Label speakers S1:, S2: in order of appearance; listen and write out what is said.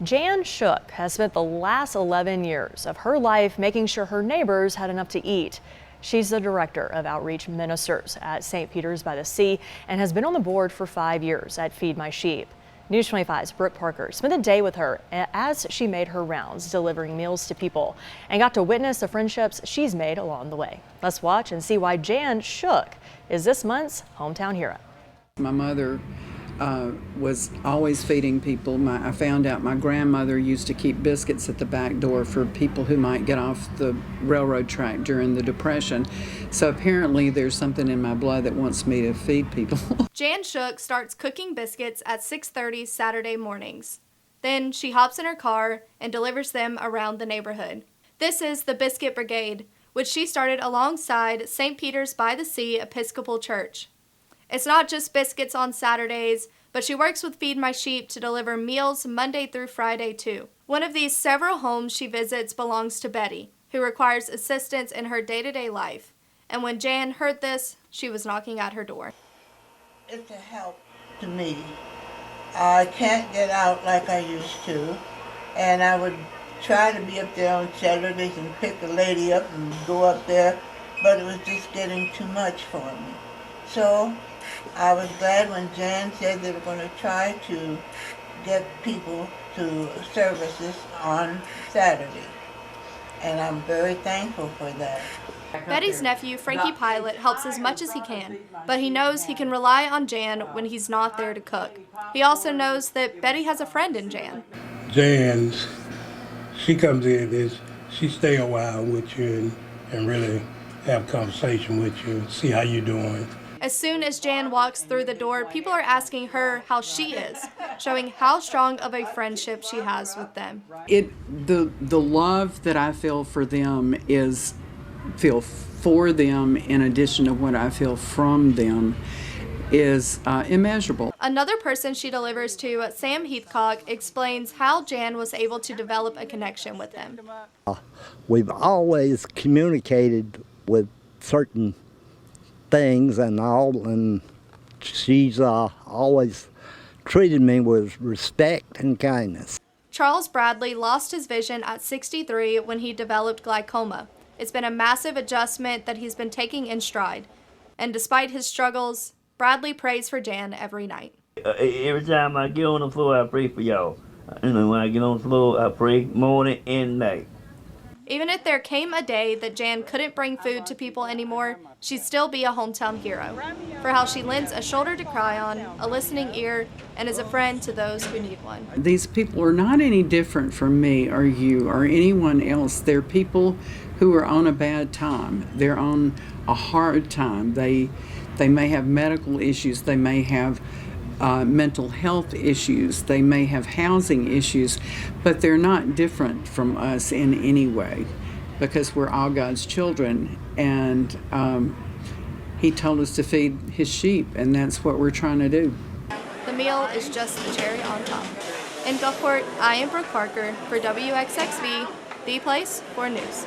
S1: Jan Shook has spent the last 11 years of her life making sure her neighbors had enough to eat. She's the director of outreach ministers at St. Peter's by the Sea and has been on the board for 5 years at Feed My Sheep. News 25's Brooke Parker spent the day with her as she made her rounds delivering meals to people and got to witness the friendships she's made along the way. Let's watch and see why Jan Shook is this month's hometown hero.
S2: My mother was always feeding people. I found out my grandmother used to keep biscuits at the back door for people who might get off the railroad track during the Depression. So apparently there's something in my blood that wants me to feed people.
S3: Jan Shook starts cooking biscuits at 6:30 Saturday mornings. Then she hops in her car and delivers them around the neighborhood. This is the Biscuit Brigade, which she started alongside St. Peter's by the Sea Episcopal Church. It's not just biscuits on Saturdays, but she works with Feed My Sheep to deliver meals Monday through Friday too. One of these several homes she visits belongs to Betty, who requires assistance in her day-to-day life. And when Jan heard this, she was knocking at her door.
S4: It's a help to me. I can't get out like I used to, and I would try to be up there on Saturdays and pick a lady up and go up there, but it was just getting too much for me. So I was glad when Jan said they were going to try to get people to services on Saturday, and I'm very thankful for that.
S3: Betty's nephew, Frankie Pilot, helps as much as he can, but he knows he can rely on Jan when he's not there to cook. He also knows that Betty has a friend in Jan.
S5: Jan, she comes in, she stay a while with you and really have conversation with you, see how you're doing.
S3: As soon as Jan walks through the door, people are asking her how she is, showing how strong of a friendship she has with them.
S2: The love that I feel for them feel for them in addition to what I feel from them is immeasurable.
S3: Another person she delivers to, Sam Heathcock, explains how Jan was able to develop a connection with them.
S6: We've always communicated with certain things and all, and she's always treated me with respect and kindness.
S3: Charles Bradley lost his vision at 63 when he developed glaucoma. It's been a massive adjustment that he's been taking in stride. And despite his struggles, Bradley prays for Jan every night.
S7: Every time I get on the floor, I pray for y'all. When I get on the floor, I pray morning and night.
S3: Even if there came a day that Jan couldn't bring food to people anymore, she'd still be a hometown hero for how she lends a shoulder to cry on, a listening ear, and is a friend to those who need one.
S2: These people are not any different from me or you or anyone else. They're people who are on a bad time. They're on a hard time. They may have medical issues. They may have mental health issues. They may have housing issues, but they're not different from us in any way because we're all God's children, and He told us to feed His sheep, and that's what we're trying to do.
S3: The meal is just the cherry on top. In Gulfport, I am Brooke Parker for WXXV, the place for news.